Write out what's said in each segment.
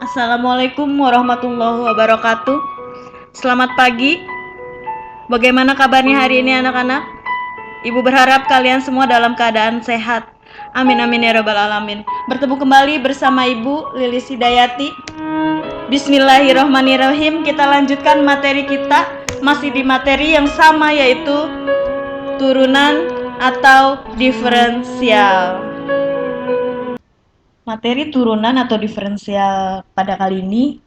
Assalamualaikum warahmatullahi wabarakatuh. Selamat pagi. Bagaimana kabarnya hari ini anak-anak? Ibu berharap kalian semua dalam keadaan sehat. Amin amin ya rabbal alamin. Bertemu kembali bersama Ibu Lilis Hidayati. Bismillahirrahmanirrahim. Kita lanjutkan materi kita. Masih di materi yang sama, yaitu turunan atau diferensial. Materi turunan atau diferensial pada kali ini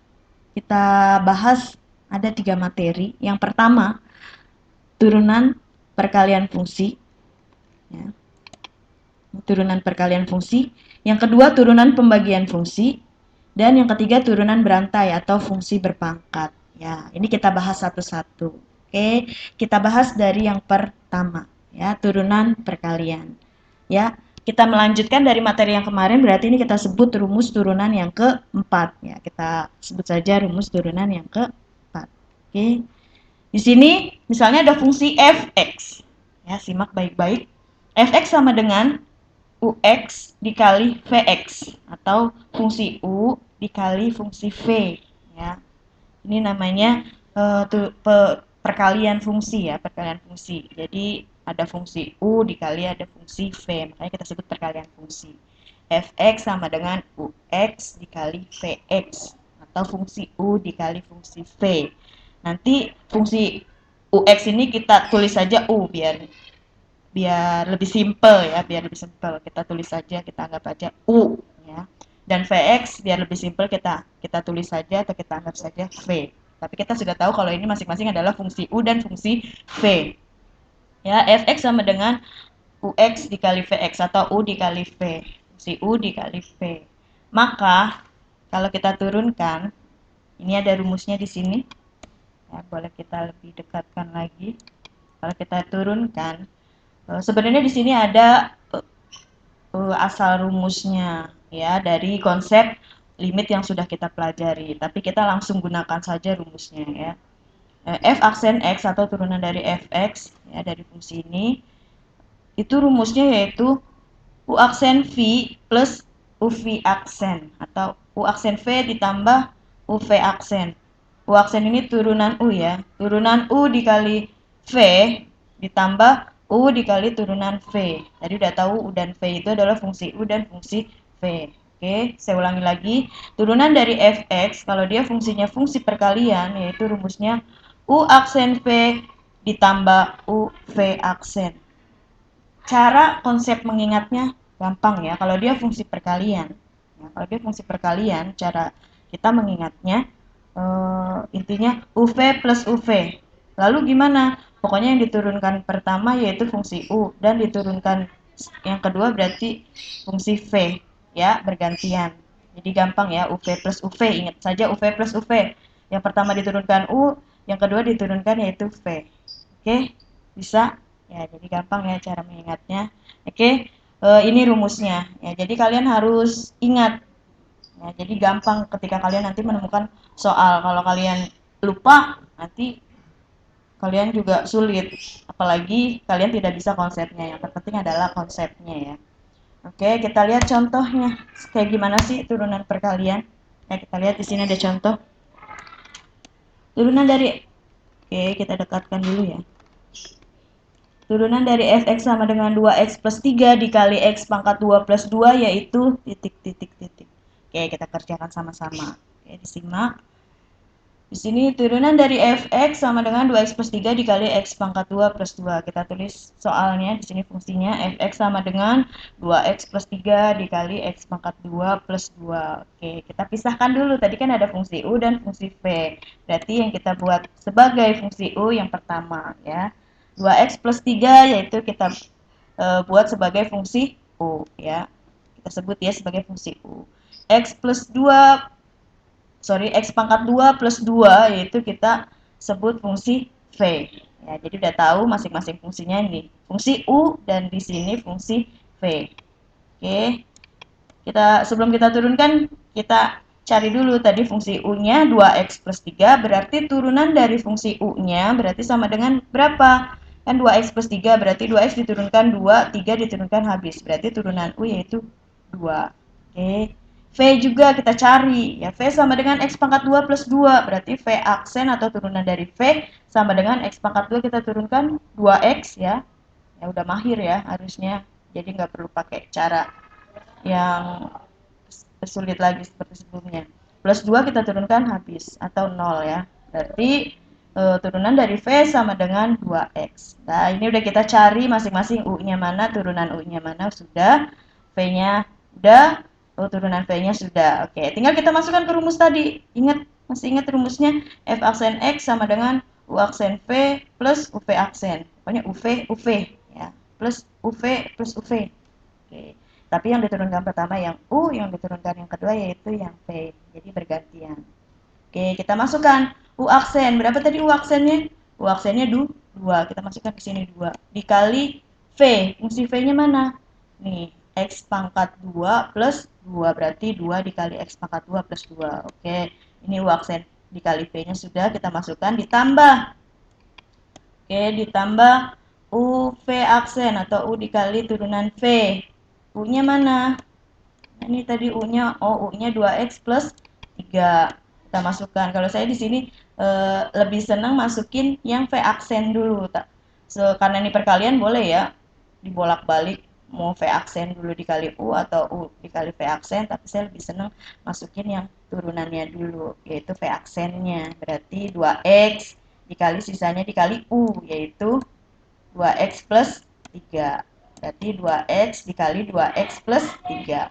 kita bahas ada 3 materi. Yang pertama, turunan perkalian fungsi. Ya. Turunan perkalian fungsi. Yang kedua, turunan pembagian fungsi. Dan yang ketiga, turunan berantai atau fungsi berpangkat. Ya, ini kita bahas satu-satu. Oke, kita bahas dari yang pertama, ya, turunan perkalian. Ya, kita melanjutkan dari materi yang kemarin, berarti ini kita sebut rumus turunan yang keempat. Ya, kita sebut saja rumus turunan yang keempat. Oke. Di sini misalnya ada fungsi f(x). Ya, simak baik-baik. F(x) sama dengan ux dikali vx atau fungsi u dikali fungsi v. Ya. Ini namanya perkalian fungsi, ya, perkalian fungsi. Jadi ada fungsi u dikali ada fungsi v, makanya kita sebut perkalian fungsi. Fx sama dengan ux dikali vx atau fungsi u dikali fungsi v. Nanti fungsi ux ini kita tulis saja u biar lebih simple, ya, biar lebih simple. Kita tulis saja, kita anggap saja u, ya. Dan vx biar lebih simple kita tulis saja atau kita anggap saja v. Tapi kita sudah tahu kalau ini masing-masing adalah fungsi u dan fungsi v. Ya, fx sama dengan ux dikali vx atau u dikali v. Fungsi u dikali v. Maka kalau kita turunkan, ini ada rumusnya di sini. Ya, boleh kita lebih dekatkan lagi. Kalau kita turunkan, sebenarnya di sini ada asal rumusnya, ya, dari konsep limit yang sudah kita pelajari, tapi kita langsung gunakan saja rumusnya, ya. F aksen x atau turunan dari fx, ya, dari fungsi ini, itu rumusnya yaitu u aksen v plus uv aksen atau u aksen v ditambah uv aksen. U aksen ini turunan u, ya, turunan u dikali v ditambah u dikali turunan v. Tadi udah tahu u dan v itu adalah fungsi u dan fungsi v. Oke, saya ulangi lagi. Turunan dari fx, kalau dia fungsinya fungsi perkalian, yaitu rumusnya u aksen v ditambah u v aksen. Cara konsep mengingatnya gampang, ya. Kalau dia fungsi perkalian, cara kita mengingatnya intinya uv plus uv. Lalu gimana? Pokoknya yang diturunkan pertama yaitu fungsi u dan diturunkan yang kedua berarti fungsi v, ya, bergantian. Jadi gampang, ya, uv plus uv. Ingat saja uv plus uv. Yang pertama diturunkan u, yang kedua diturunkan yaitu v. Oke, bisa? Ya, jadi gampang, ya, cara mengingatnya. Oke, ini rumusnya. Ya, jadi kalian harus ingat. Ya, jadi gampang ketika kalian nanti menemukan soal. Kalau kalian lupa, nanti kalian juga sulit. Apalagi kalian tidak bisa konsepnya. Yang terpenting adalah konsepnya, ya. Oke, kita lihat contohnya. Kayak gimana sih turunan perkalian? Ya, kita lihat di sini ada contoh. Turunan dari, oke, kita dekatkan dulu, ya. Turunan dari fx sama dengan 2x plus 3 dikali x pangkat 2 plus 2 yaitu titik, titik, titik. Oke, kita kerjakan sama-sama. Oke, disimak. Di sini turunan dari fx sama dengan 2x plus 3 dikali x pangkat 2 plus 2. Kita tulis soalnya, di sini fungsinya fx sama dengan 2x plus 3 dikali x pangkat 2 plus 2. Oke, kita pisahkan dulu. Tadi kan ada fungsi u dan fungsi v. Berarti yang kita buat sebagai fungsi u yang pertama, ya. 2x plus 3 yaitu kita buat sebagai fungsi u, ya. Kita sebut, ya, sebagai fungsi u. X pangkat 2 plus 2 yaitu kita sebut fungsi v. Ya, jadi udah tahu masing-masing fungsinya ini. Fungsi u dan di sini fungsi v. Oke. Sebelum kita turunkan, kita cari dulu tadi fungsi u-nya 2x plus 3, berarti turunan dari fungsi u-nya berarti sama dengan berapa? Kan 2x plus 3, berarti 2x diturunkan 2, 3 diturunkan habis. Berarti turunan u yaitu 2. Oke. V juga kita cari, ya V sama dengan X pangkat 2 plus 2, berarti V aksen atau turunan dari V sama dengan X pangkat 2 kita turunkan 2X ya. Ya udah mahir ya harusnya, jadi nggak perlu pakai cara yang sulit lagi seperti sebelumnya. Plus 2 kita turunkan habis, atau 0 ya. Berarti turunan dari V sama dengan 2X. Nah, ini udah kita cari masing-masing U-nya mana, turunan U-nya mana, sudah. V-nya udah, turunan V-nya sudah. Oke, tinggal kita masukkan ke rumus tadi. Ingat, masih ingat rumusnya? F aksen X sama dengan U aksen V plus UV aksen. Pokoknya UV, ya. Plus UV plus UV. Oke. Tapi yang diturunkan pertama yang U, yang diturunkan yang kedua yaitu yang V. Jadi bergantian. Oke, kita masukkan U aksen. Berapa tadi U aksennya? U aksennya 2. Kita masukkan ke sini 2. Dikali V. Fungsi V-nya mana? Nih, X pangkat 2 plus 2. Berarti 2 dikali X pangkat 2 plus 2. Oke, ini U aksen dikali V-nya sudah. Kita masukkan, ditambah. Oke, ditambah UV aksen atau U dikali turunan V. U-nya mana? Nah, ini tadi U-nya, U-nya 2X plus 3. Kita masukkan. Kalau saya di sini lebih senang masukin yang V aksen dulu. Karena ini perkalian boleh ya dibolak-balik, mau V aksen dulu dikali U atau U dikali V aksen, tapi saya lebih senang masukin yang turunannya dulu, yaitu V aksennya. Berarti 2X dikali sisanya dikali U, yaitu 2X plus 3. Berarti 2X dikali 2X plus 3.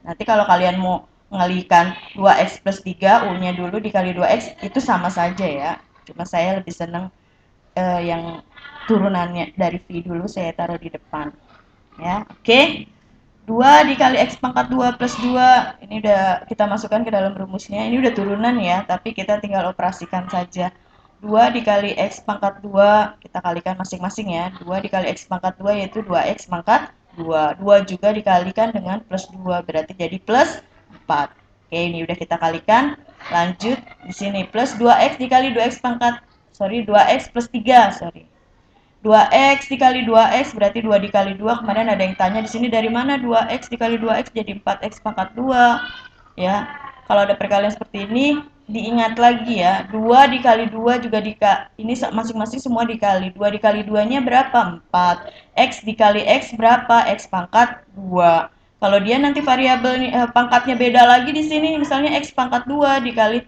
Nanti kalau kalian mau mengalihkan 2X plus 3, U-nya dulu dikali 2X, itu sama saja ya. Cuma saya lebih senang yang turunannya dari V dulu saya taruh di depan. Ya, oke. 2 dikali X pangkat 2 plus 2, ini udah kita masukkan ke dalam rumusnya. Ini udah turunan ya, tapi kita tinggal operasikan saja. 2 dikali X pangkat 2, kita kalikan masing-masing ya. 2 dikali X pangkat 2 yaitu 2X pangkat 2. 2 juga dikalikan dengan plus 2, berarti jadi plus 4. Oke, ini udah kita kalikan. Lanjut, di sini plus 2X dikali 2X pangkat, 2X plus 3, 2X dikali 2X berarti 2 dikali 2. Kemarin ada yang tanya di sini dari mana 2X dikali 2X jadi 4X pangkat 2. Ya, kalau ada perkalian seperti ini, diingat lagi ya. 2 dikali 2 juga ini masing-masing semua dikali. 2 dikali 2-nya berapa? 4. X dikali X berapa? X pangkat 2. Kalau dia nanti variabel pangkatnya beda lagi di sini, misalnya X pangkat 2 dikali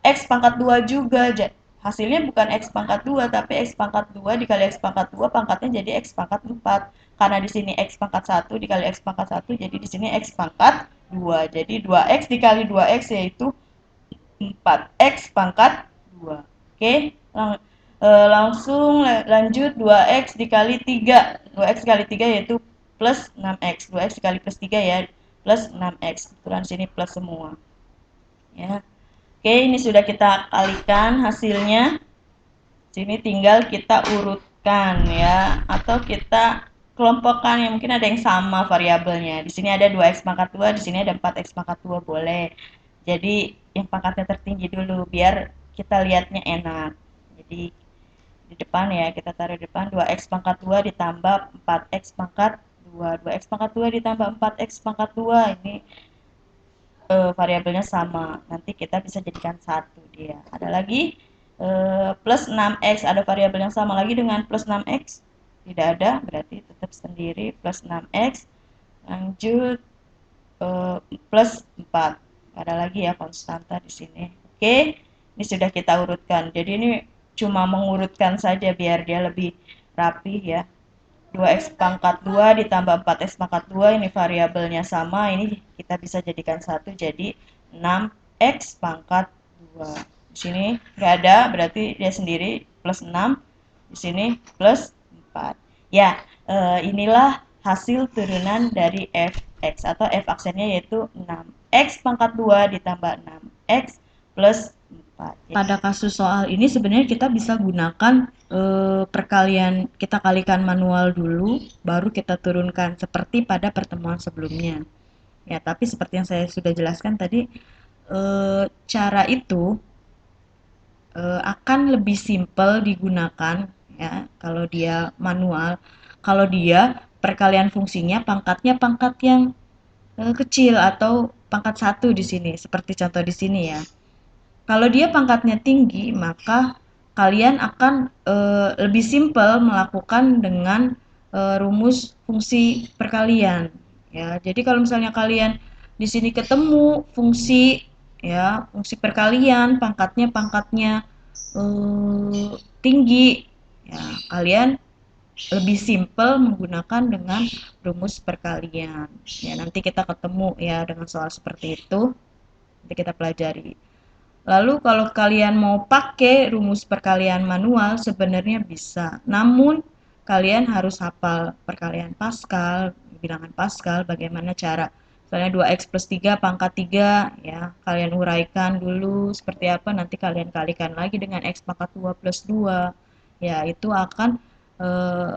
X pangkat 2 juga. Hasilnya bukan X pangkat 2, tapi X pangkat 2 dikali X pangkat 2, pangkatnya jadi X pangkat 4. Karena di sini X pangkat 1 dikali X pangkat 1, jadi di sini X pangkat 2. Jadi 2X dikali 2X yaitu 4X pangkat 2. Oke, langsung lanjut 2X dikali 3. 2X dikali 3 yaitu plus 6X. 2X dikali plus 3 ya, plus 6X. Kebetulan sini plus semua. Ya. Oke, ini sudah kita kalikan hasilnya. Sini tinggal kita urutkan ya, atau kita kelompokkan yang mungkin ada yang sama variabelnya. Di sini ada 2x pangkat 2, di sini ada 4x pangkat 2 boleh. Jadi yang pangkatnya tertinggi dulu biar kita lihatnya enak. Jadi di depan ya, kita taruh di depan 2x pangkat 2 ditambah 4x pangkat 2. 2x pangkat 2 ditambah 4x pangkat 2. Ini variabelnya sama. Nanti kita bisa jadikan satu dia. Ada lagi plus 6x, ada variabel yang sama lagi dengan plus 6x. Tidak ada, berarti tetap sendiri plus 6x. Lanjut plus 4. Ada lagi ya konstanta di sini. Oke, ini sudah kita urutkan. Jadi ini cuma mengurutkan saja biar dia lebih rapi ya. 2x pangkat 2 ditambah 4x pangkat 2, ini variabelnya sama, ini kita bisa jadikan satu jadi 6x pangkat 2. Di sini nggak ada, berarti dia sendiri plus 6, di sini plus 4. Ya, inilah hasil turunan dari fx atau f aksennya yaitu 6x pangkat 2 ditambah 6x plus 4. Pada kasus soal ini sebenarnya kita bisa gunakan perkalian, kita kalikan manual dulu, baru kita turunkan seperti pada pertemuan sebelumnya. Ya, tapi seperti yang saya sudah jelaskan tadi, cara itu akan lebih simpel digunakan ya kalau dia manual. Kalau dia perkalian fungsinya pangkatnya pangkat yang kecil atau pangkat 1 di sini, seperti contoh di sini ya. Kalau dia pangkatnya tinggi, maka kalian akan lebih simpel melakukan dengan rumus fungsi perkalian. Ya, jadi kalau misalnya kalian di sini ketemu fungsi ya, fungsi perkalian pangkatnya tinggi, ya kalian lebih simpel menggunakan dengan rumus perkalian. Ya, nanti kita ketemu ya dengan soal seperti itu. Nanti kita pelajari. Lalu kalau kalian mau pakai rumus perkalian manual sebenarnya bisa. Namun kalian harus hafal perkalian Pascal, bilangan Pascal, bagaimana cara. Misalnya 2x plus 3 pangkat 3 ya, kalian uraikan dulu seperti apa, nanti kalian kalikan lagi dengan x pangkat 2 plus 2. Ya, itu akan eh,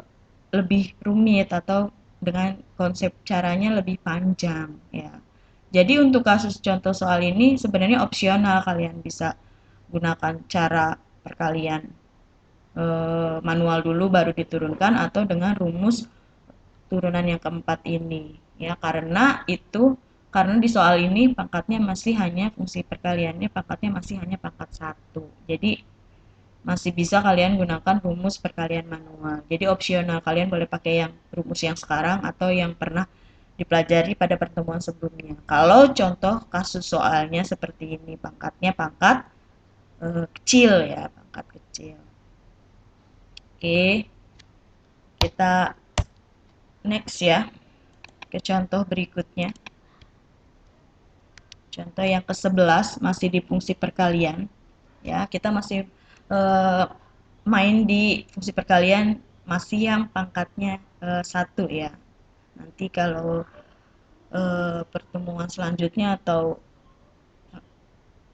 lebih rumit atau dengan konsep caranya lebih panjang ya. Jadi untuk kasus contoh soal ini sebenarnya opsional, kalian bisa gunakan cara perkalian manual dulu baru diturunkan atau dengan rumus turunan yang keempat ini ya, karena di soal ini pangkatnya masih hanya fungsi perkaliannya pangkatnya masih hanya pangkat 1. Jadi masih bisa kalian gunakan rumus perkalian manual. Jadi opsional, kalian boleh pakai yang rumus yang sekarang atau yang pernah dipelajari pada pertemuan sebelumnya. Kalau contoh kasus soalnya seperti ini, pangkatnya pangkat kecil ya, pangkat kecil. Oke, kita next ya ke contoh berikutnya. Contoh yang ke-11 masih di fungsi perkalian. Ya, kita masih eh, main di fungsi perkalian masih yang pangkatnya 1 ya. Nanti kalau pertemuan selanjutnya atau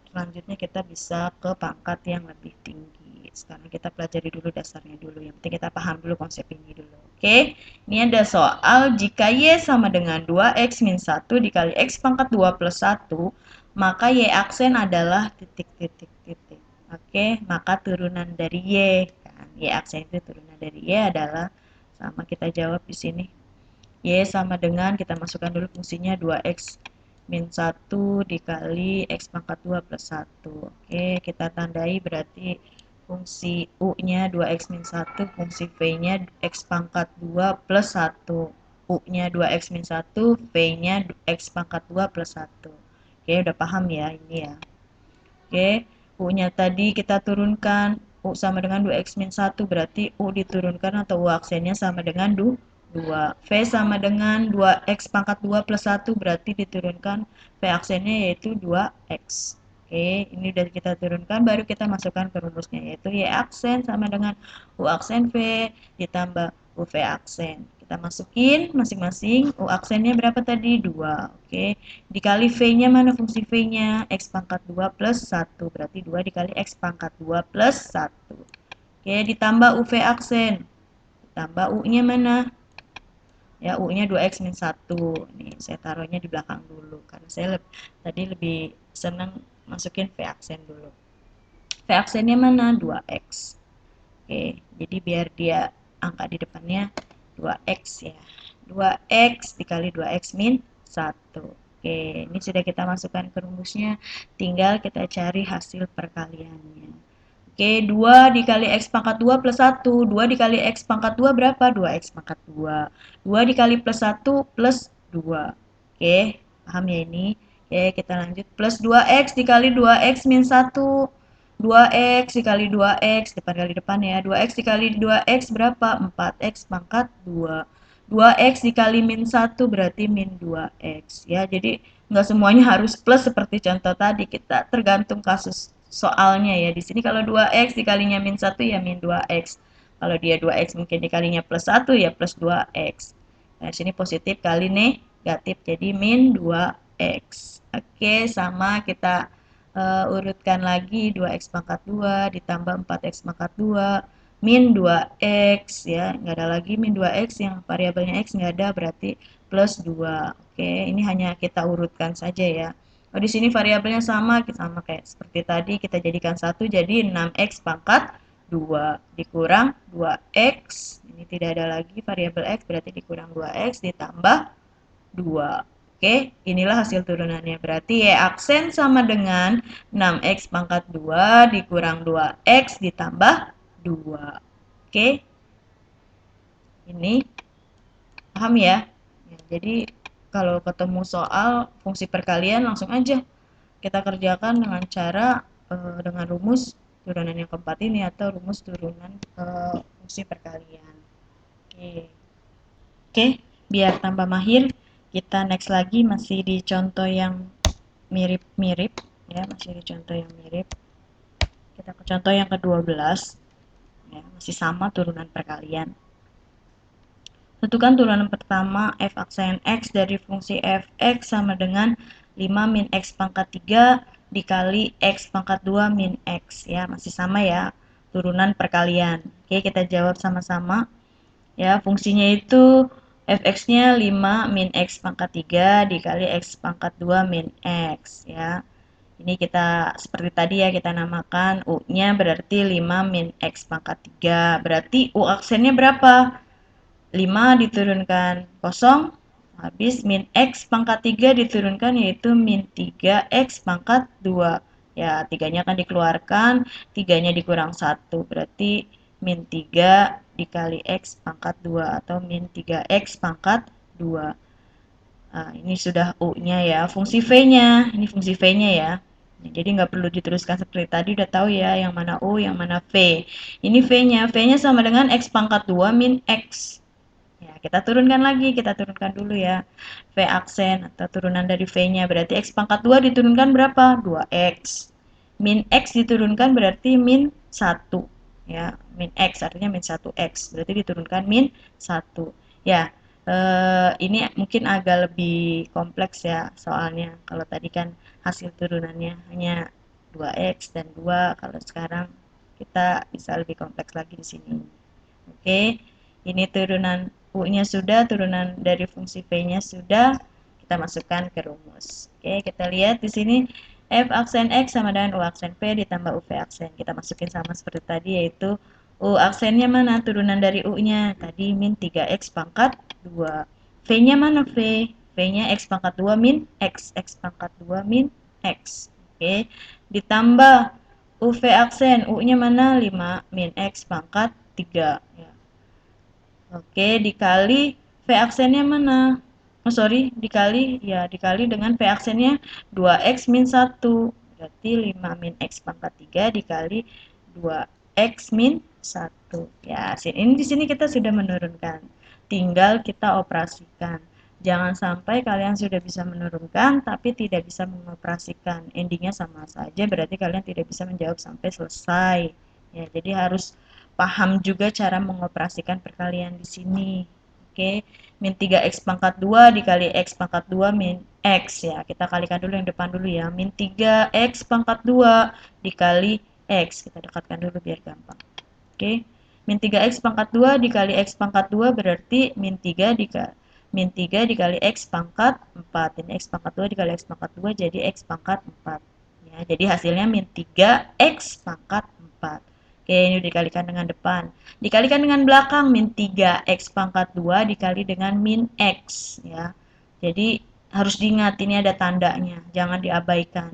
selanjutnya kita bisa ke pangkat yang lebih tinggi. Sekarang kita pelajari dulu dasarnya dulu. Yang penting kita paham dulu konsep ini dulu. Oke, ini ada soal jika Y sama dengan 2X min 1 dikali X pangkat 2 plus 1, maka Y aksen adalah titik titik titik. Oke, maka turunan dari Y kan. Y aksen itu turunan dari Y adalah sama, kita jawab di sini. Y sama dengan, kita masukkan dulu fungsinya 2X min 1 dikali X pangkat 2 plus 1. Oke, kita tandai berarti fungsi U-nya 2X min 1, fungsi V-nya X pangkat 2 plus 1. U-nya 2X min 1, V-nya X pangkat 2 plus 1. Oke, udah paham ya ini ya. Oke, U-nya tadi kita turunkan. U sama dengan 2X min 1, berarti U diturunkan atau U aksennya sama dengan 2. V sama dengan 2X pangkat 2 plus 1, berarti diturunkan V aksennya yaitu 2X. Oke, ini udah kita turunkan, baru kita masukkan ke rumusnya, yaitu Y aksen sama dengan U aksen V ditambah UV aksen. Kita masukin masing-masing, U aksennya berapa tadi? 2. Oke, dikali V-nya, mana fungsi V-nya? X pangkat 2 plus 1, berarti 2 dikali X pangkat 2 plus 1. Oke, ditambah UV aksen. Ditambah U-nya mana? Ya, U-nya 2X min 1. Nih, saya taruhnya di belakang dulu, karena saya tadi lebih senang masukin V aksen dulu. V aksennya mana? 2X. Oke, jadi biar dia angka di depannya 2X ya. 2X dikali 2X min 1. Oke, ini sudah kita masukkan ke rumusnya. Tinggal kita cari hasil perkaliannya. Oke, 2 dikali X pangkat 2 plus 1. 2 dikali X pangkat 2 berapa? 2X pangkat 2. 2 dikali plus 1 plus 2. Oke, paham ya ini? Oke, kita lanjut. Plus 2X dikali 2X min 1. 2X dikali 2X, depan kali depan ya. 2X dikali 2X berapa? 4X pangkat 2. 2X dikali min 1 berarti min 2X. Ya, jadi nggak semuanya harus plus seperti contoh tadi. Kita tergantung kasus soalnya ya. Di sini kalau 2X dikalinya min 1 ya min 2X. Kalau dia 2X mungkin dikalinya plus 1 ya plus 2X. Nah, sini positif kali negatif, jadi min 2X. Oke, sama kita urutkan lagi 2X pangkat 2 ditambah 4X pangkat 2 min 2X ya, nggak ada lagi min 2X, yang variabelnya X nggak ada, berarti plus 2. Oke, ini hanya kita urutkan saja ya. Oh, di sini variabelnya sama kayak seperti tadi, kita jadikan 1 jadi 6X pangkat 2 dikurang 2X, ini tidak ada lagi variabel X, berarti dikurang 2X ditambah 2. Oke, inilah hasil turunannya. Berarti Y aksen sama dengan 6X pangkat 2 dikurang 2X ditambah 2. Oke, ini paham ya? Ya, jadi kalau ketemu soal fungsi perkalian langsung aja kita kerjakan dengan cara dengan rumus turunan yang keempat ini atau rumus turunan fungsi perkalian. Oke. Oke, biar tambah mahir, kita next lagi masih di contoh yang mirip-mirip ya, masih di contoh yang mirip. Kita ke contoh yang ke-12 ya, masih sama turunan perkalian. Tentukan turunan pertama f aksen x dari fungsi fx sama dengan 5 min x pangkat 3 dikali x pangkat 2 min x ya, masih sama ya, turunan perkalian. Oke, kita jawab sama-sama. Ya, fungsinya itu fx-nya 5 min x pangkat 3 dikali x pangkat 2 min x ya. Ini kita seperti tadi ya, kita namakan u-nya berarti 5 min x pangkat 3. Berarti u aksennya berapa? 5 diturunkan kosong, habis min x pangkat 3 diturunkan yaitu min 3x pangkat 2. Ya, 3-nya akan dikeluarkan, 3-nya dikurang 1, berarti min 3 dikali x pangkat 2 atau min 3x pangkat 2. Nah, ini sudah U-nya ya. Fungsi V-nya, ini fungsi V-nya ya. Jadi nggak perlu diteruskan seperti tadi, udah tahu ya yang mana U, yang mana V. Ini V-nya, V-nya sama dengan X pangkat 2 min X. Ya, kita turunkan lagi, kita turunkan dulu ya. V aksen atau turunan dari V-nya, berarti X pangkat 2 diturunkan berapa? 2X. Min X diturunkan berarti min 1. Ya, min X artinya min 1X, berarti diturunkan min 1. Ya, ini mungkin agak lebih kompleks ya soalnya. Kalau tadi kan hasil turunannya hanya 2X dan 2, kalau sekarang kita bisa lebih kompleks lagi di sini. Oke, ini turunan U-nya sudah, turunan dari fungsi V-nya sudah, kita masukkan ke rumus. Oke, kita lihat di sini F aksen X sama dengan U aksen V ditambah UV aksen. Kita masukin sama seperti tadi, yaitu U aksennya mana? Turunan dari U-nya. Tadi min 3X pangkat 2. V-nya mana V? V-nya X pangkat 2 min X. X pangkat 2 min X. Oke, ditambah UV aksen. U-nya mana? 5 min X pangkat 3. Ya. Oke, dikali V aksennya mana? Oh, sorry, dikali dengan V aksennya 2X min 1. Berarti 5 min X pangkat 3 dikali 2X min 1. Ya, ini di sini kita sudah menurunkan. Tinggal kita operasikan. Jangan sampai kalian sudah bisa menurunkan tapi tidak bisa mengoperasikan. Endingnya sama saja, berarti kalian tidak bisa menjawab sampai selesai. Ya, jadi harus paham juga cara mengoperasikan perkalian di sini. Oke, min 3x pangkat 2 dikali x pangkat 2 min x ya. Kita kalikan dulu yang depan dulu ya. Min 3x pangkat 2 dikali x. Kita dekatkan dulu biar gampang. Oke, min 3x pangkat 2 dikali x pangkat 2 berarti min 3 dikali x pangkat 4. Ini x pangkat 2 dikali x pangkat 2 jadi x pangkat 4. Ya, jadi hasilnya min 3x pangkat 4. Oke, ini dikalikan dengan depan. Dikalikan dengan belakang, min 3x pangkat 2 dikali dengan min x. Ya. Jadi harus diingat, ini ada tandanya. Jangan diabaikan.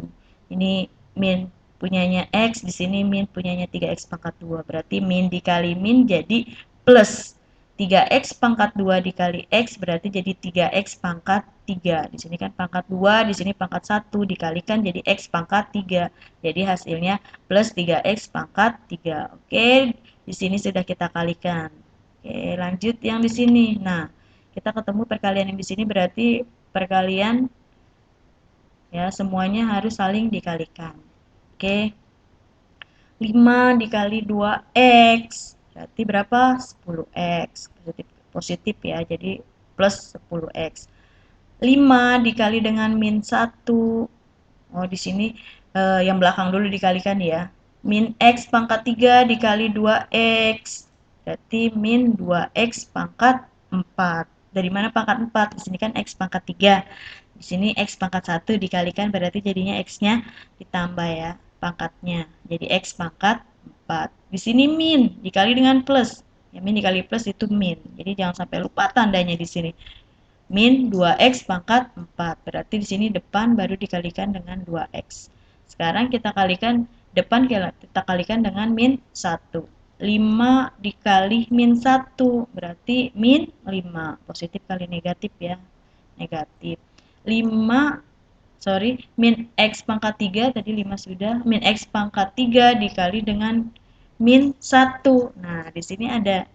Ini min punyanya x, di sini min punyanya 3x pangkat 2. Berarti min dikali min jadi plus 3x pangkat 2 dikali x berarti jadi 3x pangkat 3. Di sini kan pangkat 2, di sini pangkat 1 dikalikan jadi x pangkat 3. Jadi hasilnya plus 3x pangkat 3. Oke, di sini sudah kita kalikan. Oke, lanjut yang di sini. Nah, kita ketemu perkalian yang di sini berarti perkalian ya semuanya harus saling dikalikan. Oke. 5 dikali 2x berarti berapa? 10x. Positif ya, jadi plus 10x. 5 dikali dengan min 1. Oh, di sini yang belakang dulu dikalikan ya. Min x pangkat 3 dikali 2x. Berarti min 2x pangkat 4. Dari mana pangkat 4? Di sini kan x pangkat 3. Di sini x pangkat 1 dikalikan berarti jadinya x-nya ditambah ya pangkatnya. Jadi x pangkat 4. Di sini min dikali dengan plus. Ya, min dikali plus itu min. Jadi jangan sampai lupa tandanya di sini. min 2x pangkat 4. Berarti di sini depan baru dikalikan dengan 2x. Sekarang kita kalikan depan, kita kalikan dengan min 1. 5 dikali min 1 berarti min 5. Positif kali negatif ya. Negatif. 5 min x pangkat 3 tadi 5 sudah, min x pangkat 3 dikali dengan min 1. Nah, di sini ada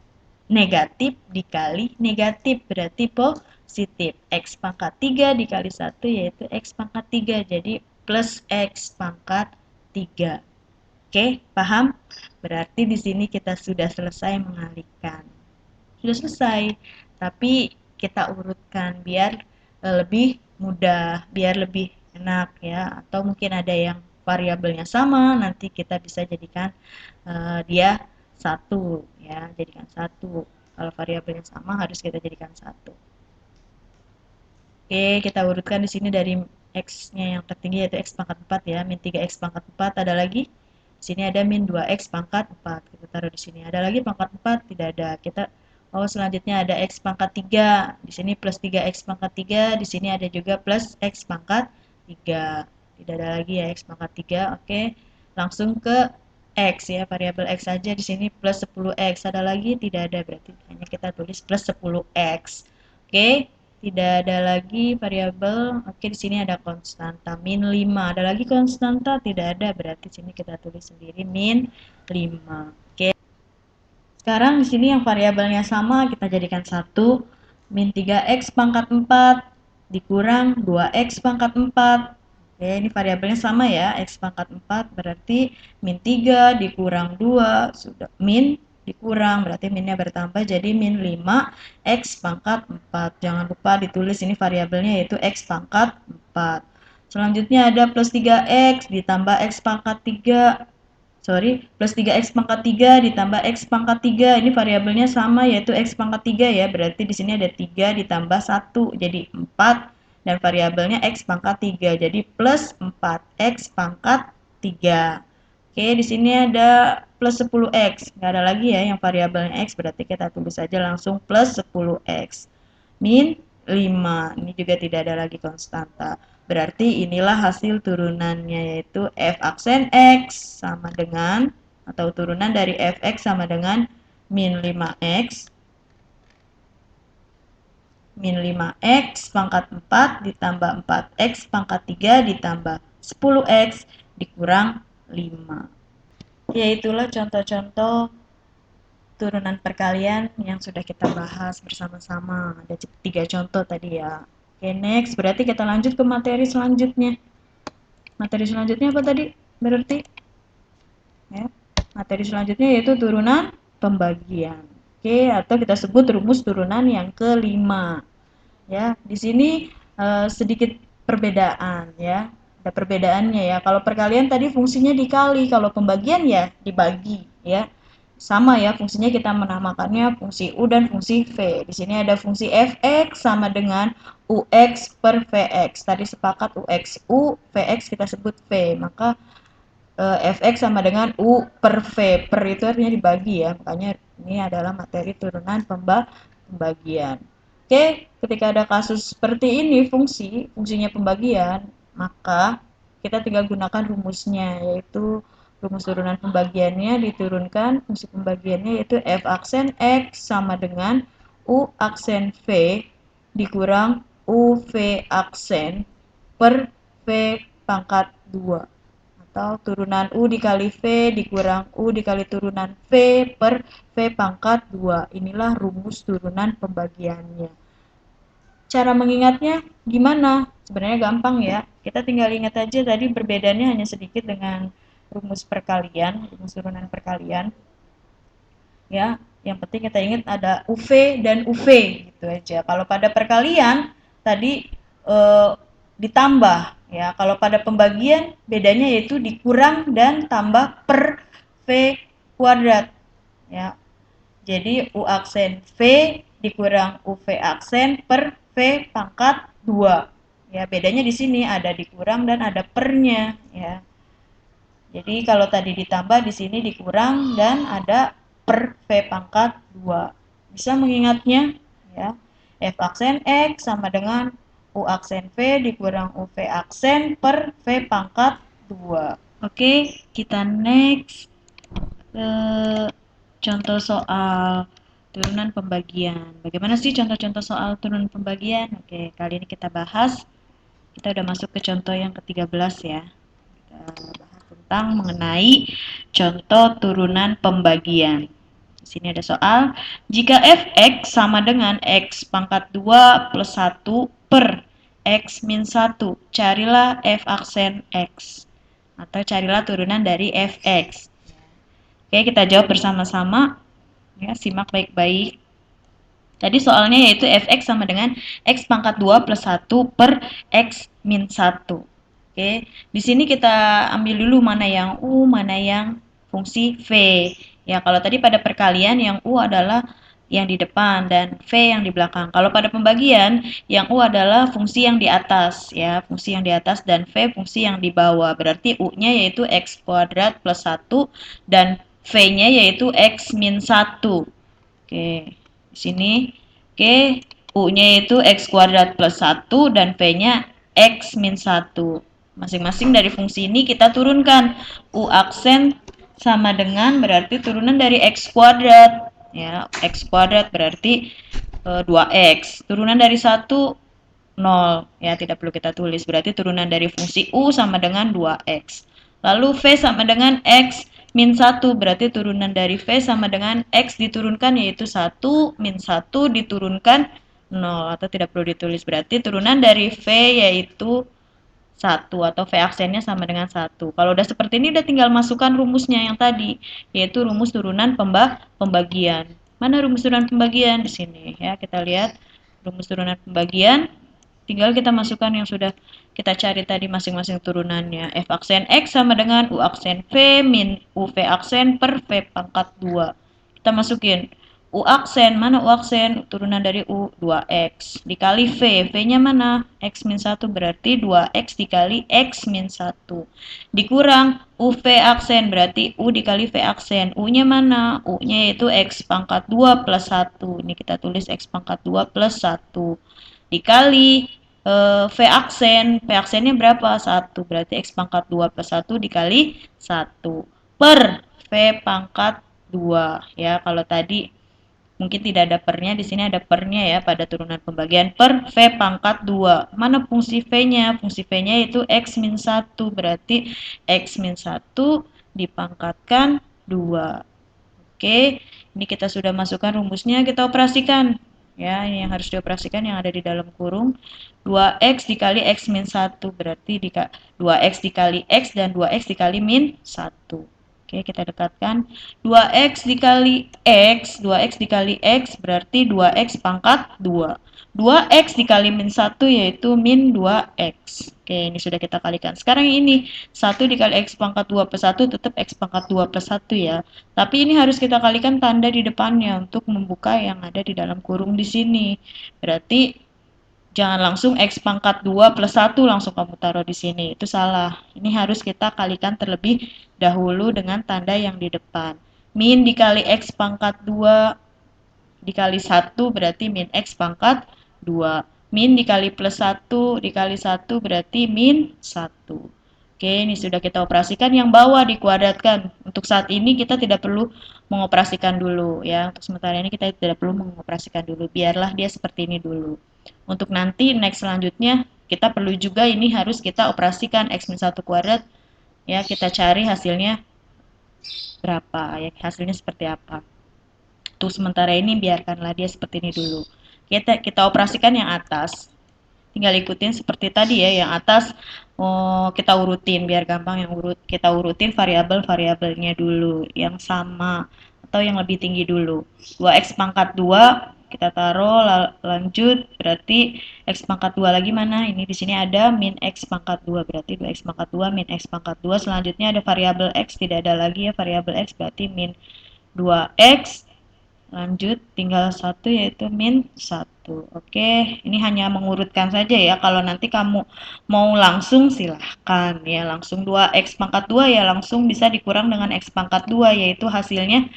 negatif dikali negatif berarti positif. X pangkat 3 dikali 1 yaitu x pangkat 3. Jadi plus x pangkat 3. Oke, paham? Berarti di sini kita sudah selesai mengalihkan. Sudah selesai. Tapi kita urutkan biar lebih mudah, biar lebih enak ya. Atau mungkin ada yang variabelnya sama, nanti kita bisa jadikan dia satu ya, jadikan satu. Kalau variabelnya sama harus kita jadikan satu. Oke, kita urutkan di sini dari x-nya yang tertinggi yaitu x pangkat 4 ya, min 3x pangkat 4. Ada lagi di sini ada min 2x pangkat 4. Kita taruh di sini. Ada lagi pangkat 4? Tidak ada. Kita selanjutnya ada x pangkat 3. Di sini plus 3x pangkat 3, di sini ada juga plus x pangkat 3. Tidak ada lagi ya x pangkat 3. Oke. Langsung ke x ya, variabel x saja di sini plus 10x. Ada lagi? Tidak ada, berarti hanya kita tulis plus 10x. Oke. Tidak ada lagi variabel. Oke, di sini ada konstanta min 5. Ada lagi konstanta? Tidak ada, berarti sini kita tulis sendiri min 5. Oke. Sekarang di sini yang variabelnya sama kita jadikan 1, min 3x pangkat 4 dikurang 2x pangkat 4. Oke, ini variabelnya sama ya, x pangkat 4 berarti min 3 dikurang 2 sudah min dikurang, berarti minnya bertambah jadi min 5 x pangkat 4. Jangan lupa ditulis ini variabelnya yaitu x pangkat 4. Selanjutnya ada plus 3x ditambah x pangkat 3. Plus 3x pangkat 3 ditambah x pangkat 3. Ini variabelnya sama yaitu x pangkat 3 ya. Berarti di sini ada 3 ditambah 1 jadi 4 dan variabelnya x pangkat 3. Jadi plus 4x pangkat 3. Oke, di sini ada plus 10x. Nggak ada lagi ya yang variabelnya x, berarti kita tulis saja langsung plus 10x. Min 5. Ini juga tidak ada lagi konstanta. Berarti inilah hasil turunannya yaitu f aksen x sama dengan, atau turunan dari fx sama dengan min 5x pangkat 4 ditambah 4x pangkat 3 ditambah 10x dikurang 5. Ya, itulah contoh-contoh turunan perkalian yang sudah kita bahas bersama-sama. Ada 3 contoh tadi ya. Oke, next. Berarti kita lanjut ke materi selanjutnya. Materi selanjutnya apa tadi? Berarti ya, materi selanjutnya yaitu turunan pembagian. Oke, atau kita sebut rumus turunan yang kelima. Ya, di sini sedikit perbedaan ya. Ada perbedaannya ya. Kalau perkalian tadi fungsinya dikali, kalau pembagian ya dibagi ya. Sama ya, fungsinya kita menamakannya fungsi U dan fungsi V. Di sini ada fungsi fx sama dengan ux per vx. Tadi sepakat ux U, vx kita sebut V. Maka fx sama dengan U per V. Per itu artinya dibagi ya. Makanya ini adalah materi turunan pembagian. Oke, ketika ada kasus seperti ini fungsinya pembagian, maka kita tinggal gunakan rumusnya, yaitu rumus turunan pembagiannya diturunkan, fungsi pembagiannya yaitu f aksen x sama dengan u aksen v dikurang uv aksen per v pangkat 2. Atau turunan u dikali v dikurang u dikali turunan v per v pangkat 2. Inilah rumus turunan pembagiannya. Cara mengingatnya gimana? Sebenarnya gampang ya. Kita tinggal ingat aja tadi perbedaannya hanya sedikit dengan rumus perkalian, rumus turunan perkalian. Ya, yang penting kita ingat ada UV dan UV gitu aja. Kalau pada perkalian tadi ditambah ya. Kalau pada pembagian bedanya yaitu dikurang dan tambah per V kuadrat ya. Jadi U aksen V dikurang UV aksen per V pangkat 2. Ya, bedanya di sini ada dikurang dan ada pernya ya. Jadi kalau tadi ditambah di sini dikurang dan ada per V pangkat 2. Bisa mengingatnya ya. F aksen X sama dengan U aksen V dikurang UV aksen per V pangkat 2. Oke, kita next ke contoh soal turunan pembagian. Bagaimana sih contoh-contoh soal turunan pembagian? Oke, kali ini kita bahas. Kita udah masuk ke contoh yang ke-13 ya. Kita bahas tentang mengenai contoh turunan pembagian. Di sini ada soal, jika fx sama dengan x pangkat 2 plus 1 per x min 1, carilah f aksen x. Atau carilah turunan dari fx. Oke, kita jawab bersama-sama. Ya, simak baik-baik. Tadi soalnya yaitu fx sama dengan x pangkat 2 plus 1 per x min 1. Oke, di sini kita ambil dulu mana yang u, mana yang fungsi v. Ya, kalau tadi pada perkalian yang u adalah yang di depan dan v yang di belakang. Kalau pada pembagian, yang u adalah fungsi yang di atas, ya, fungsi yang di atas dan v fungsi yang di bawah. Berarti u-nya yaitu x kuadrat plus 1 dan v-nya yaitu x min 1. Oke, di sini oke, U-nya itu X kuadrat plus 1 dan V-nya X min 1. Masing-masing dari fungsi ini kita turunkan. U aksen sama dengan berarti turunan dari X kuadrat. Ya, X kuadrat berarti 2X. Turunan dari 1, 0. Ya, tidak perlu kita tulis. Berarti turunan dari fungsi U sama dengan 2X. Lalu V sama dengan X min 1, berarti turunan dari V sama dengan X diturunkan yaitu 1, min 1 diturunkan 0, atau tidak perlu ditulis. Berarti turunan dari V yaitu 1, atau V aksennya sama dengan 1. Kalau udah seperti ini udah tinggal masukkan rumusnya yang tadi, yaitu rumus turunan pembagian. Mana rumus turunan pembagian? Di sini ya, kita lihat rumus turunan pembagian. Tinggal kita masukkan yang sudah kita cari tadi masing-masing turunannya. F aksen X sama dengan U aksen V min UV aksen per V pangkat 2. Kita masukin U aksen, mana U aksen? Turunan dari U, 2X. Dikali V, V-nya mana? X min 1 berarti 2X dikali X min 1. Dikurang UV aksen, berarti U dikali V aksen. U-nya mana? U-nya yaitu X pangkat 2 plus 1. Ini kita tulis X pangkat 2 plus 1. Dikali V aksen, V aksennya berapa? 1, berarti X pangkat 2 plus 1 dikali 1 per V pangkat 2. Ya, kalau tadi mungkin tidak ada pernya, di sini ada pernya ya pada turunan pembagian per V pangkat 2. Mana fungsi V-nya? Fungsi V-nya itu X min 1, berarti X min 1 dipangkatkan 2. Oke, ini kita sudah masukkan rumusnya, kita operasikan. Ya, ini yang harus dioperasikan yang ada di dalam kurung. 2X dikali X min 1, berarti 2X dikali X dan 2X dikali min 1. Oke, kita dekatkan. 2X dikali X, 2X dikali X berarti 2X pangkat 2. 2X dikali min 1 yaitu min 2X. Oke, ini sudah kita kalikan. Sekarang ini 1 dikali X pangkat 2 plus 1 tetap X pangkat 2 plus 1 ya. Tapi ini harus kita kalikan tanda di depannya untuk membuka yang ada di dalam kurung di sini. Berarti jangan langsung X pangkat 2 plus 1 langsung kamu taruh di sini. Itu salah. Ini harus kita kalikan terlebih dahulu dengan tanda yang di depan. Min dikali X pangkat 2 dikali 1 berarti min X pangkat 2. Min dikali plus 1 dikali 1 berarti min 1. Oke, ini sudah kita operasikan. Yang bawah dikuadratkan. Untuk saat ini kita tidak perlu mengoperasikan dulu ya. Untuk sementara ini kita tidak perlu mengoperasikan dulu. Biarlah dia seperti ini dulu. Untuk nanti next selanjutnya kita perlu juga ini harus kita operasikan X min 1 kuadrat. Ya, kita cari hasilnya berapa ya, hasilnya seperti apa. Untuk sementara ini biarkanlah dia seperti ini dulu. Kita operasikan yang atas. Tinggal ikutin seperti tadi ya, yang atas kita urutin biar gampang, yang kita urutin variabel-variabelnya dulu yang sama atau yang lebih tinggi dulu. 2x pangkat 2 kita taruh, lanjut berarti x pangkat 2 lagi mana? Ini di sini ada min x pangkat 2, berarti 2x pangkat 2 min x pangkat 2. Selanjutnya ada variabel x, tidak ada lagi ya variabel x, berarti min 2x. Lanjut, tinggal satu yaitu min 1. Oke, ini hanya mengurutkan saja ya. Kalau nanti kamu mau langsung silahkan ya. Langsung 2x pangkat 2 ya langsung bisa dikurang dengan x pangkat 2 yaitu hasilnya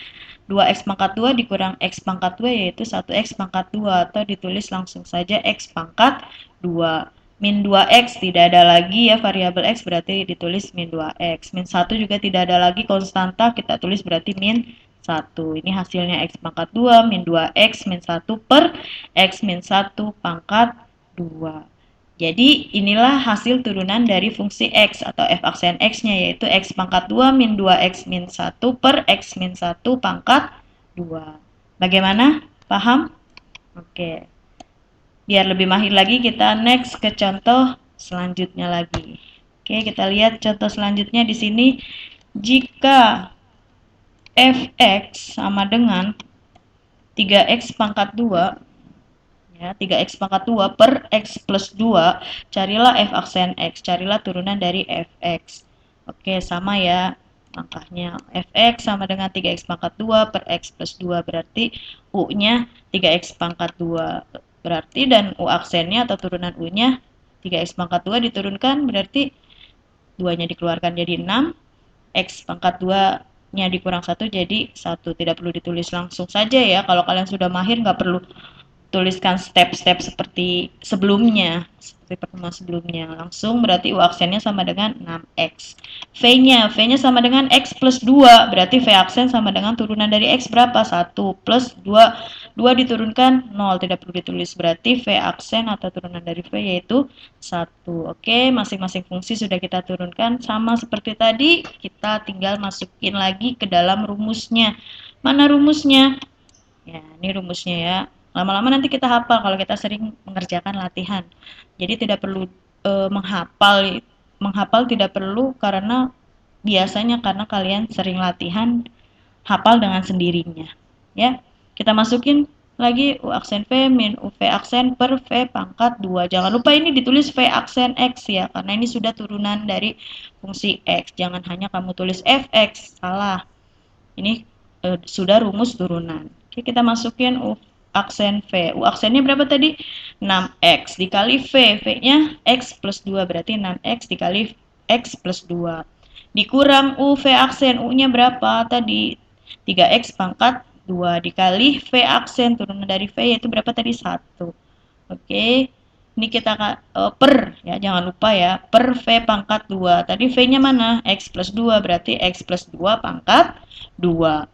2x pangkat 2 dikurang x pangkat 2 yaitu 1x pangkat 2 atau ditulis langsung saja x pangkat 2. Min 2x tidak ada lagi ya variabel x berarti ditulis min 2x. Min 1 juga tidak ada lagi konstanta kita tulis berarti min 1. Ini hasilnya x pangkat 2 min 2x min 1 per x min 1 pangkat 2. Jadi inilah hasil turunan dari fungsi x atau f aksen x-nya yaitu x pangkat 2 min 2x min 1 per x min 1 pangkat 2. Bagaimana? Paham? Oke. Biar lebih mahir lagi kita next ke contoh selanjutnya lagi. Oke, kita lihat contoh selanjutnya di sini. Jika fx sama dengan 3x pangkat 2 ya, 3x pangkat 2 per x plus 2, carilah f aksen x, carilah turunan dari fx. Oke, sama ya langkahnya. Fx sama dengan 3x pangkat 2 per x plus 2, berarti u-nya 3x pangkat 2. Berarti dan u aksennya atau turunan u-nya 3x pangkat 2 diturunkan, berarti 2-nya dikeluarkan jadi 6, x pangkat 2-nya dikurang 1 jadi 1. Tidak perlu ditulis langsung saja ya, kalau kalian sudah mahir nggak perlu tuliskan step-step seperti sebelumnya, seperti pertemuan sebelumnya. Langsung berarti U aksennya sama dengan 6X. V-nya sama dengan X plus 2, berarti V aksen sama dengan turunan dari X berapa? 1 plus 2, 2 diturunkan 0, tidak perlu ditulis. Berarti V aksen atau turunan dari V yaitu 1. Oke, masing-masing fungsi sudah kita turunkan. Sama seperti tadi, kita tinggal masukin lagi ke dalam rumusnya. Mana rumusnya? Ya, ini rumusnya ya. Lama-lama nanti kita hafal kalau kita sering mengerjakan latihan. Jadi tidak perlu menghafal. Menghafal tidak perlu karena biasanya karena kalian sering latihan hafal dengan sendirinya. Ya, kita masukin lagi U aksen V min UV aksen per V pangkat 2. Jangan lupa ini ditulis V aksen X ya, karena ini sudah turunan dari fungsi X. Jangan hanya kamu tulis Fx, salah. Ini sudah rumus turunan. Oke, kita masukin U aksen V. U aksennya berapa tadi? 6X dikali V. V-nya X plus 2. Berarti 6X dikali X plus 2. Dikurang U V aksen. U-nya berapa tadi? 3X pangkat 2. Dikali V aksen. Turunan dari V yaitu berapa tadi? 1. Oke. Ini kita per, ya jangan lupa ya. Per V pangkat 2. Tadi V-nya mana? X plus 2. Berarti X plus 2 pangkat 2.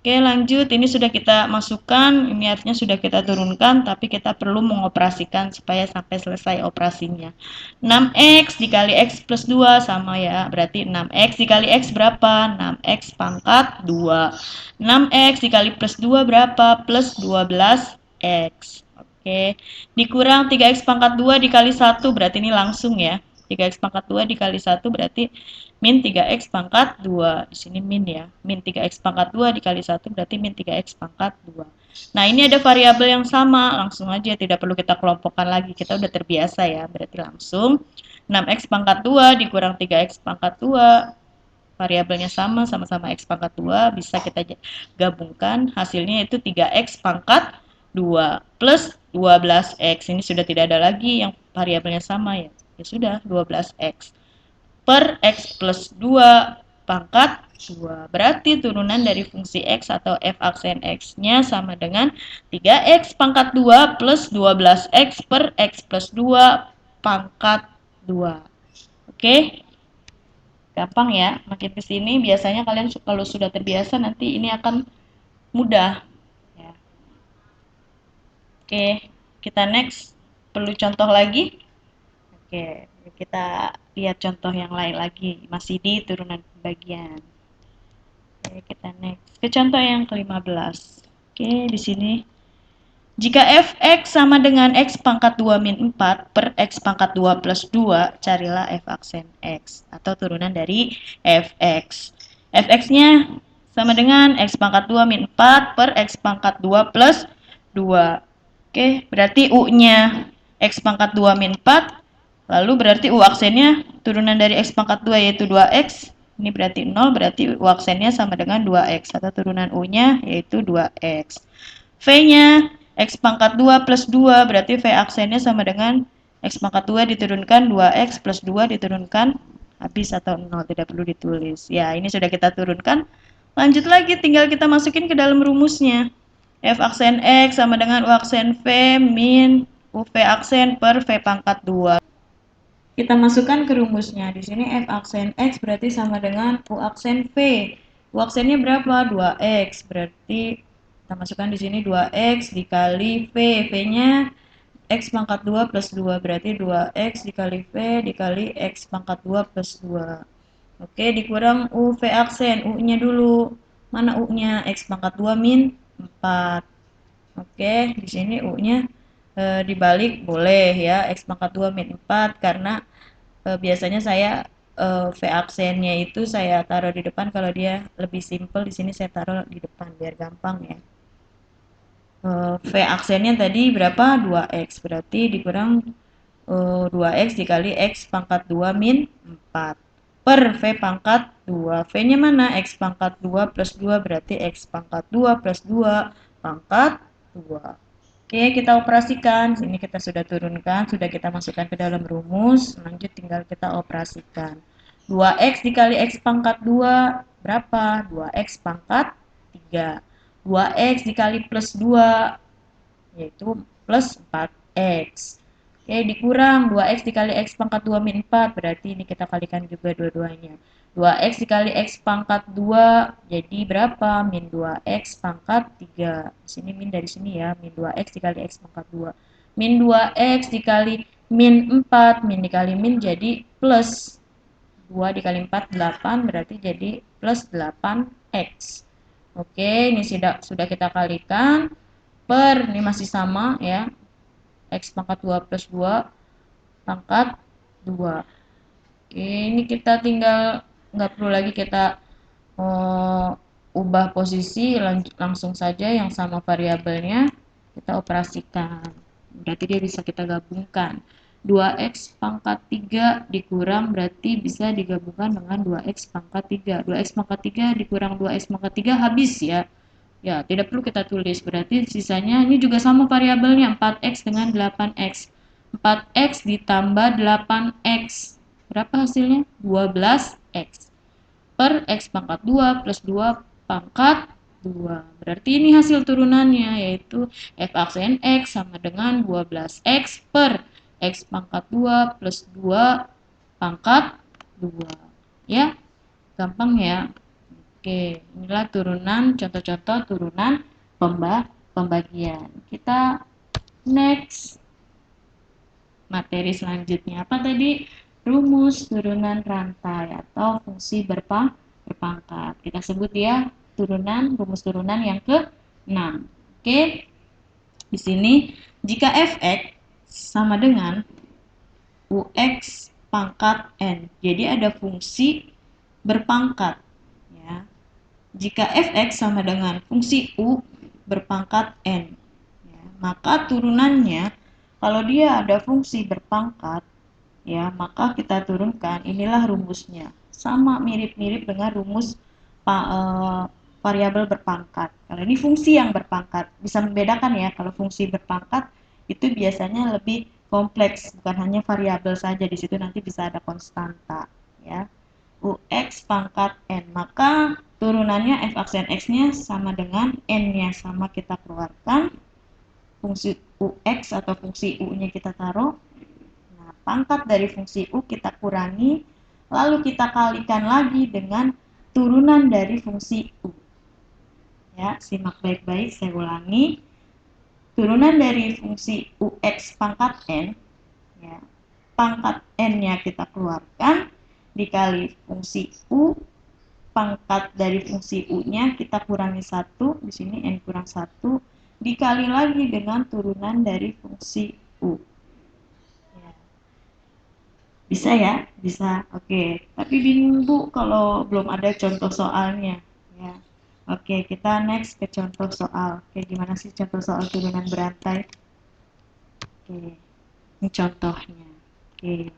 Oke, lanjut. Ini sudah kita masukkan, ini artinya sudah kita turunkan, tapi kita perlu mengoperasikan supaya sampai selesai operasinya. 6x dikali x plus 2 sama ya, berarti 6x dikali x berapa? 6x pangkat 2. 6x dikali plus 2 berapa? Plus 12x. Oke, dikurang 3x pangkat 2 dikali 1, berarti ini langsung ya. 3x pangkat 2 dikali 1 berarti min 3x pangkat 2. Di sini min ya. Min 3x pangkat 2 dikali 1 berarti min 3x pangkat 2. Nah, ini ada variabel yang sama. Langsung aja, tidak perlu kita kelompokkan lagi. Kita udah terbiasa ya. Berarti langsung 6x pangkat 2 dikurang 3x pangkat 2. Variabelnya sama-sama x pangkat 2. Bisa kita gabungkan. Hasilnya itu 3x pangkat 2 plus 12x. Ini sudah tidak ada lagi yang variabelnya sama ya. Ya sudah, 12x per x plus 2 pangkat 2. Berarti turunan dari fungsi x atau f aksen x-nya sama dengan 3x pangkat 2 plus 12x per x plus 2 pangkat 2. Oke? Gampang ya. Makin ke sini biasanya kalian kalau sudah terbiasa nanti ini akan mudah. Ya. Oke, kita next. Perlu contoh lagi? Oke, kita lihat contoh yang lain lagi, masih di turunan pembagian. Oke, kita next ke contoh yang ke-15. Oke, di sini jika fx sama dengan x pangkat 2 min 4 per x pangkat 2 plus 2, carilah f aksen x atau turunan dari fx. Fx-nya sama dengan x pangkat 2 min 4 per x pangkat 2 plus 2. Oke, berarti u-nya x pangkat 2 min 4. Lalu berarti U aksennya turunan dari X pangkat 2 yaitu 2X. Ini berarti 0, berarti U aksennya sama dengan 2X. Atau turunan U-nya yaitu 2X. V-nya X pangkat 2 plus 2, berarti V aksennya sama dengan X pangkat 2 diturunkan 2X plus 2 diturunkan habis atau 0, tidak perlu ditulis. Ya, ini sudah kita turunkan. Lanjut lagi, tinggal kita masukin ke dalam rumusnya. F aksen X sama dengan U aksen V min UV aksen per V pangkat 2. Kita masukkan ke rumusnya. Di sini F aksen X berarti sama dengan U aksen V. U aksennya berapa? 2X. Berarti kita masukkan di sini 2X dikali V. V-nya X pangkat 2 plus 2. Berarti 2X dikali V dikali X pangkat 2 plus 2. Oke, dikurang U V aksen. U-nya dulu. Mana U-nya? X pangkat 2 min 4. Oke, di sini U-nya dibalik boleh ya. X pangkat 2 min 4 karena biasanya saya V aksennya itu saya taruh di depan kalau dia lebih simple. Di sini saya taruh di depan biar gampang ya. V aksennya tadi berapa? 2X. Berarti dikurang 2X dikali X pangkat 2 min 4 per V pangkat 2. V-nya mana? X pangkat 2 plus 2 berarti X pangkat 2 plus 2 pangkat 2. Oke, kita operasikan. Sini kita sudah turunkan, sudah kita masukkan ke dalam rumus. Lanjut tinggal kita operasikan. 2X dikali X pangkat 2 berapa? 2X pangkat 3. 2X dikali plus 2 yaitu plus 4X. Oke, dikurang 2X dikali X pangkat 2 min 4, berarti ini kita kalikan juga dua-duanya. 2X dikali X pangkat 2, jadi berapa? Min 2X pangkat 3. Di sini min dari sini ya, min 2X dikali X pangkat 2. Min 2X dikali min 4, min dikali min jadi plus 2 dikali 4, 8, berarti jadi plus 8X. Oke, ini sudah kita kalikan. Per, ini masih sama ya, X pangkat 2 plus 2 pangkat 2. Oke, ini kita tinggal, nggak perlu lagi kita ubah posisi, langsung saja yang sama variabelnya kita operasikan. Berarti dia bisa kita gabungkan. 2X pangkat 3 dikurang berarti bisa digabungkan dengan 2X pangkat 3. 2X pangkat 3 dikurang 2X pangkat 3 habis ya. Ya, tidak perlu kita tulis. Berarti sisanya ini juga sama variabelnya 4X dengan 8X. 4X ditambah 8X. Berapa hasilnya? 12X. Per X pangkat 2 plus 2 pangkat 2. Berarti ini hasil turunannya yaitu F aksen X sama dengan 12X per X pangkat 2 plus 2 pangkat 2. Ya, gampang ya. Oke, inilah turunan, contoh-contoh turunan pembagian. Kita next materi selanjutnya. Apa tadi? Rumus turunan rantai atau fungsi berpangkat. Kita sebut ya rumus turunan yang ke-6. Oke. Di sini jika fx sama dengan ux pangkat n. Jadi ada fungsi berpangkat ya. Jika fx sama dengan fungsi u berpangkat n, ya, maka turunannya kalau dia ada fungsi berpangkat, ya maka kita turunkan. Inilah rumusnya. Sama mirip-mirip dengan rumus variabel berpangkat. Kalau ini fungsi yang berpangkat, bisa membedakan ya. Kalau fungsi berpangkat itu biasanya lebih kompleks, bukan hanya variabel saja. Di situ nanti bisa ada konstanta, ya. Ux pangkat n, maka turunannya f aksen x-nya sama dengan n-nya, sama kita keluarkan fungsi ux atau fungsi u-nya kita taruh. Nah, pangkat dari fungsi u kita kurangi, lalu kita kalikan lagi dengan turunan dari fungsi u. Ya, simak baik-baik, saya ulangi. Turunan dari fungsi ux pangkat n, ya, pangkat n-nya kita keluarkan, dikali fungsi u, pangkat dari fungsi u-nya kita kurangi 1, di sini n kurang 1, dikali lagi dengan turunan dari fungsi u. Ya. Bisa ya? Bisa. Oke. Tapi bingung Bu kalau belum ada contoh soalnya. Ya. Oke, kita next ke contoh soal. Oke, gimana sih contoh soal turunan berantai? Oke, ini contohnya. Oke.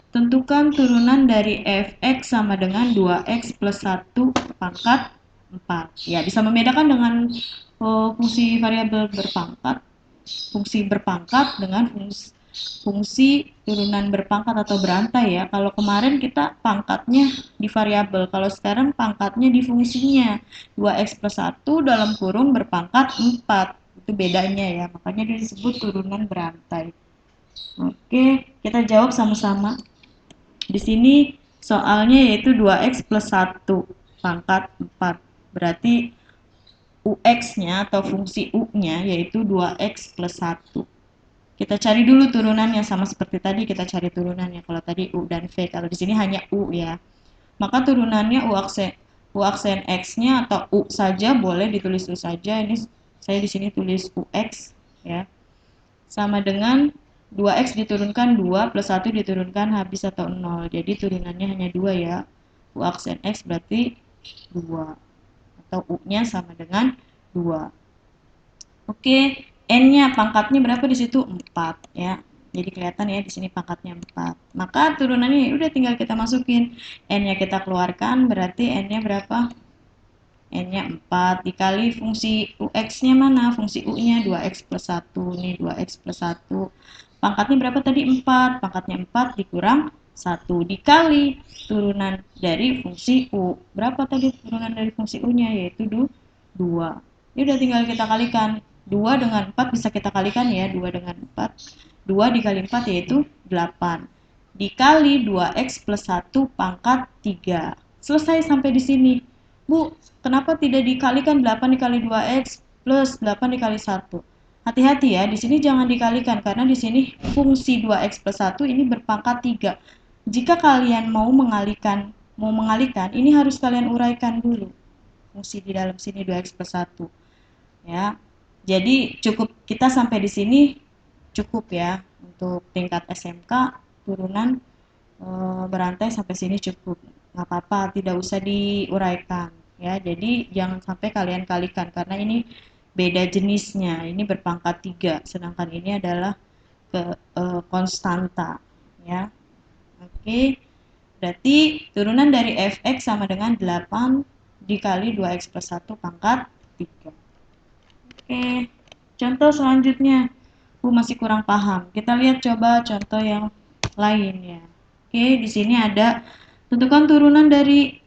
Tentukan turunan dari fx sama dengan 2x plus 1 pangkat 4. Ya, bisa membedakan dengan fungsi variabel berpangkat, fungsi berpangkat dengan fungsi turunan berpangkat atau berantai ya. Kalau kemarin kita pangkatnya di variabel, kalau sekarang pangkatnya di fungsinya. 2x plus 1 dalam kurung berpangkat 4. Itu bedanya ya, makanya dia disebut turunan berantai. Oke, kita jawab sama-sama. Di sini soalnya yaitu 2x plus 1 pangkat 4. Berarti UX-nya atau fungsi U-nya yaitu 2x plus 1. Kita cari dulu turunannya sama seperti tadi kita cari turunannya. Kalau tadi U dan V, kalau di sini hanya U ya. Maka turunannya U aksen X-nya atau U saja boleh ditulis U saja. Ini saya di sini tulis UX ya. Sama dengan 2x diturunkan 2 plus 1 diturunkan habis atau 0. Jadi turunannya hanya 2 ya. U aksen X berarti 2. Atau U-nya sama dengan 2. Oke, N-nya pangkatnya berapa di situ? 4 ya. Jadi kelihatan ya di sini pangkatnya 4. Maka turunannya udah tinggal kita masukin. N-nya kita keluarkan berarti N-nya berapa? N-nya 4 dikali fungsi UX-nya mana? Fungsi U-nya 2x plus 1. Nih 2x plus 1. Pangkatnya berapa tadi? 4. Pangkatnya 4 dikurang 1 dikali turunan dari fungsi U. Berapa tadi turunan dari fungsi U-nya? Yaitu 2. Ini udah tinggal kita kalikan. 2 dengan 4 bisa kita kalikan ya. 2 dengan 4. 2 dikali 4 yaitu 8. Dikali 2x plus 1 pangkat 3. Selesai sampai di sini. Bu, kenapa tidak dikalikan 8 dikali 2x plus 8 dikali 1? Hati-hati ya, di sini jangan dikalikan karena di sini fungsi 2x plus 1 ini berpangkat 3. Jika kalian mau mengalihkan, ini harus kalian uraikan dulu. Fungsi di dalam sini 2x plus 1. Ya. Jadi cukup kita sampai di sini cukup ya untuk tingkat SMK turunan berantai sampai sini cukup, nggak apa-apa, tidak usah diuraikan ya. Jadi jangan sampai kalian kalikan karena ini beda jenisnya, ini berpangkat 3 sedangkan ini adalah konstanta ya. Oke, berarti turunan dari fx sama dengan 8 dikali 2x plus 1 pangkat 3. Oke, contoh selanjutnya Bu masih kurang paham, kita lihat coba contoh yang lain ya. Oke, di sini ada tentukan turunan dari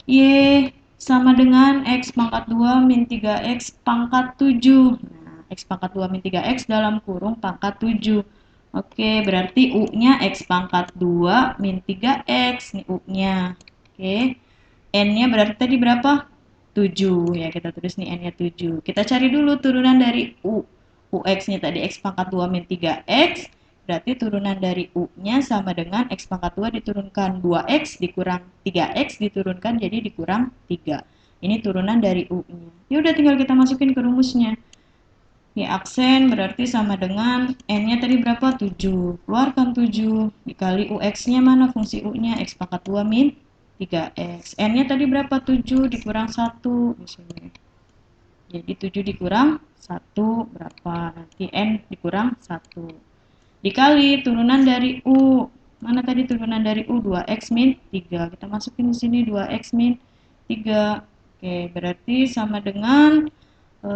Y sama dengan X pangkat 2 min 3X pangkat 7. Nah, X pangkat 2 min 3X dalam kurung pangkat 7. Oke, berarti U-nya X pangkat 2 min 3X. Nih U-nya. Oke, N-nya berarti tadi berapa? 7. Ya, kita tulis nih N-nya 7. Kita cari dulu turunan dari U. UX-nya tadi X pangkat 2 min 3X. Berarti turunan dari U-nya sama dengan X pangkat 2 diturunkan 2X dikurang 3X diturunkan jadi dikurang 3. Ini turunan dari U-nya. Ya udah tinggal kita masukin ke rumusnya. Y aksen berarti sama dengan N-nya tadi berapa? 7. Keluarkan 7. Dikali UX-nya mana? Fungsi U-nya X pangkat 2 min 3X. N-nya tadi berapa? 7 dikurang 1. Di sini. Jadi 7 dikurang 1 berapa? Nanti N dikurang 1. Dikali turunan dari U. Mana tadi turunan dari U? 2x min 3. Kita masukin di sini 2x min 3. Oke, berarti sama dengan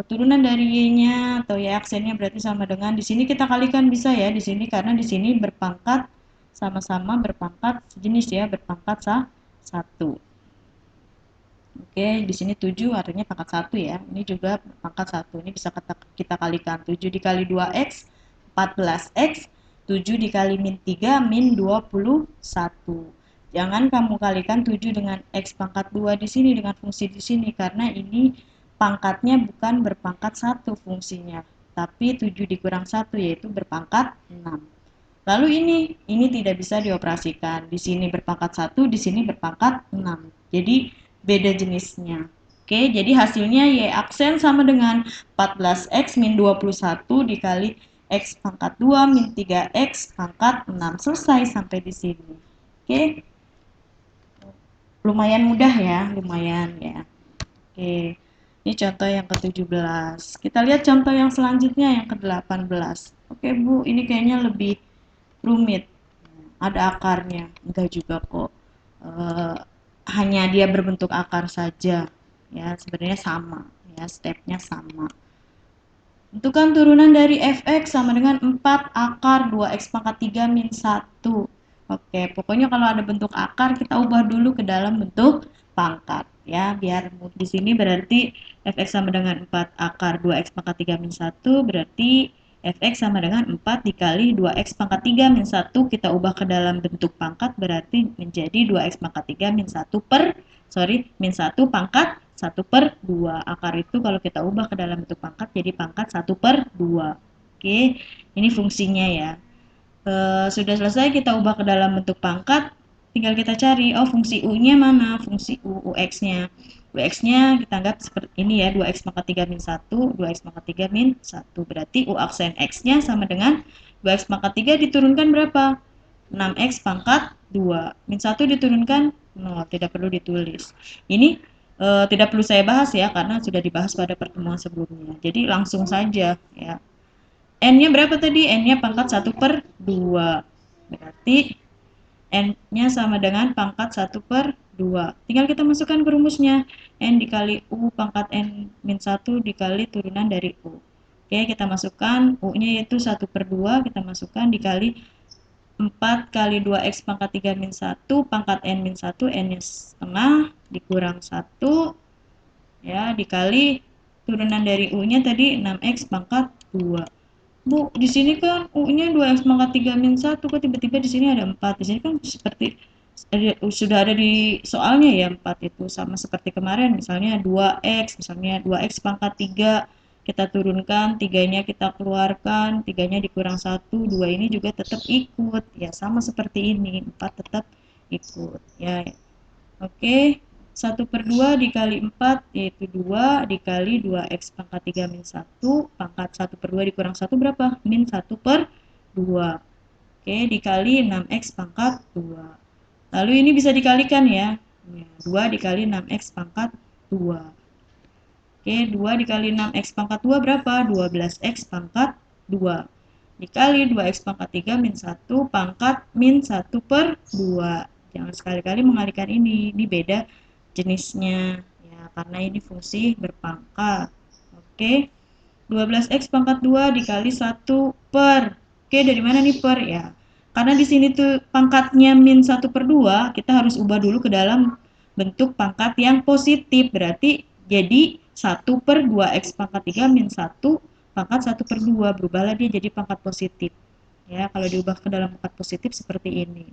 turunan dari Y-nya atau Y aksennya berarti sama dengan di sini kita kalikan bisa ya di sini karena di sini berpangkat sama-sama berpangkat sejenis ya, berpangkat 1. Oke, di sini 7 artinya pangkat 1 ya. Ini juga pangkat 1. Ini bisa kita kalikan. 7 dikali 2x, 14x. 7 dikali min 3, min 21. Jangan kamu kalikan 7 dengan x pangkat 2 di sini, dengan fungsi di sini. Karena ini pangkatnya bukan berpangkat 1 fungsinya. Tapi 7 dikurang 1 yaitu berpangkat 6. Lalu ini tidak bisa dioperasikan. Di sini berpangkat 1, di sini berpangkat 6. Jadi beda jenisnya. Oke, jadi hasilnya Y aksen sama dengan 14X min 21 dikali X pangkat 2 min 3X pangkat 6. Selesai sampai di sini. Oke, lumayan mudah ya, lumayan ya. Oke, ini contoh yang ke-17. Kita lihat contoh yang selanjutnya yang ke-18. Oke Bu, ini kayaknya lebih rumit. Ada akarnya, enggak juga kok. Hanya dia berbentuk akar saja ya, sebenarnya sama ya, stepnya sama. Tentukan turunan dari fx sama dengan 4 akar 2x pangkat 3 min 1. Oke, pokoknya kalau ada bentuk akar kita ubah dulu ke dalam bentuk pangkat ya, biar di sini berarti fx sama dengan 4 akar 2x pangkat 3 min 1, berarti fx sama dengan 4 dikali 2x pangkat 3 min 1, kita ubah ke dalam bentuk pangkat berarti menjadi 2x pangkat 3 min 1 min 1 pangkat 1/2. Akar itu kalau kita ubah ke dalam bentuk pangkat jadi pangkat 1/2. Oke, ini fungsinya ya. Sudah selesai kita ubah ke dalam bentuk pangkat, tinggal kita cari, oh fungsi U-nya mana? Fungsi UX-nya. UX-nya kita anggap seperti ini ya, 2x pangkat 3 min 1, 2x pangkat 3 min 1. Berarti U aksen X-nya sama dengan 2x pangkat 3 diturunkan berapa? 6x pangkat 2. Min 1 diturunkan 0, tidak perlu ditulis. Ini tidak perlu saya bahas ya, karena sudah dibahas pada pertemuan sebelumnya. Jadi langsung saja ya. N-nya berapa tadi? N-nya pangkat 1/2. Berarti N-nya sama dengan pangkat 1/2. Tinggal kita masukkan ke rumusnya. N dikali U pangkat N min 1 dikali turunan dari U. Oke, kita masukkan U-nya yaitu 1/2. Kita masukkan dikali 4 kali 2x pangkat 3 min 1 pangkat N min 1, N-nya setengah dikurang 1 ya, dikali turunan dari U-nya tadi 6x pangkat 2. Bu, di sini kan U-nya 2x pangkat 3 min 1, kok tiba-tiba di sini ada 4. Di sini kan seperti sudah ada di soalnya ya 4 itu, sama seperti kemarin misalnya 2x, misalnya 2x pangkat 3 kita turunkan, 3-nya kita keluarkan, 3-nya dikurang 1, 2 ini juga tetap ikut ya, sama seperti ini, 4 tetap ikut ya. Oke, 1/2 dikali 4 yaitu 2 dikali 2x pangkat 3 min 1 pangkat 1/2 dikurang 1 berapa? Min 1/2. Oke, dikali 6x pangkat 2. Lalu ini bisa dikalikan ya. 2 dikali 6x pangkat 2. Oke, 2 dikali 6x pangkat 2 berapa? 12x pangkat 2. Dikali 2x pangkat 3 min 1 pangkat min 1/2. Jangan sekali-kali mengalihkan ini beda jenisnya ya, karena ini fungsi berpangkat. Oke, 12x pangkat 2 dikali 1 per. Oke, dari mana nih per ya? Karena di sini tuh pangkatnya min 1/2, kita harus ubah dulu ke dalam bentuk pangkat yang positif. Berarti jadi 1/2x pangkat 3 min 1 pangkat 1/2. Berubahlah dia jadi pangkat positif. Ya, kalau diubah ke dalam pangkat positif seperti ini.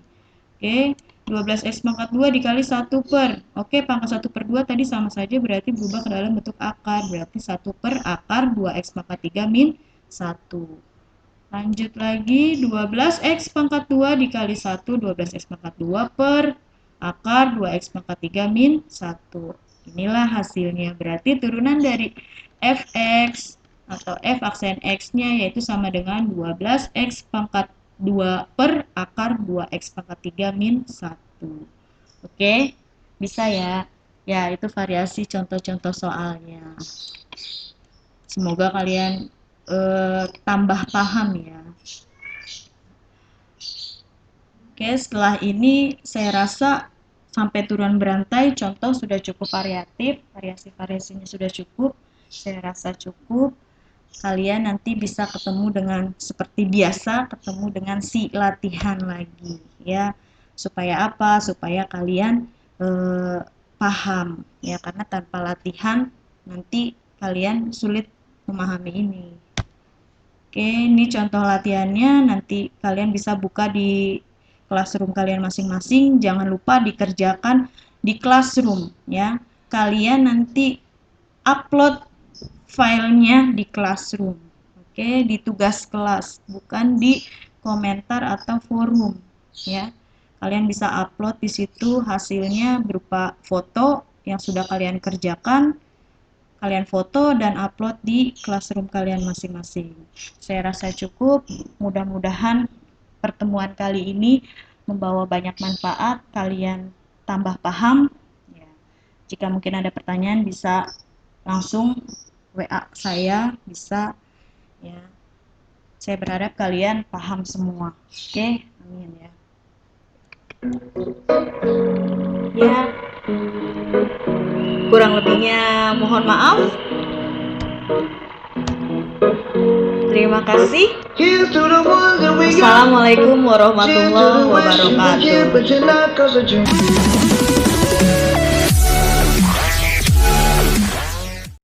Oke, 12x pangkat 2 dikali 1 per. Oke, pangkat 1/2 tadi sama saja berarti berubah ke dalam bentuk akar. Berarti 1 per akar 2x pangkat 3 min 1. Lanjut lagi, 12x pangkat 2 dikali 1, 12x pangkat 2 per akar 2x pangkat 3 min 1. Inilah hasilnya. Berarti turunan dari fx atau f aksen x-nya yaitu sama dengan 12x pangkat 2 per akar 2x pangkat 3 min 1. Oke, bisa ya. Ya, itu variasi contoh-contoh soalnya. Semoga kalian tambah paham ya. Oke, setelah ini saya rasa sampai turun berantai contoh sudah cukup variatif, variasi-variasinya sudah cukup. Saya rasa cukup. Kalian nanti bisa ketemu dengan seperti biasa, ketemu dengan si latihan lagi ya. Supaya apa? Supaya kalian paham ya, karena tanpa latihan nanti kalian sulit memahami ini. Oke, ini contoh latihannya, nanti kalian bisa buka di classroom kalian masing-masing. Jangan lupa dikerjakan di classroom ya. Kalian nanti upload filenya di classroom. Oke, di tugas kelas, bukan di komentar atau forum ya. Kalian bisa upload di situ hasilnya berupa foto yang sudah kalian kerjakan. Kalian foto dan upload di classroom kalian masing-masing. Saya rasa cukup. Mudah-mudahan pertemuan kali ini membawa banyak manfaat. Kalian tambah paham. Ya. Jika mungkin ada pertanyaan bisa langsung WA saya, bisa ya. Saya berharap kalian paham semua. Oke, amin ya. Ya, kurang lebihnya mohon maaf. Terima kasih. Assalamualaikum warahmatullahi wabarakatuh.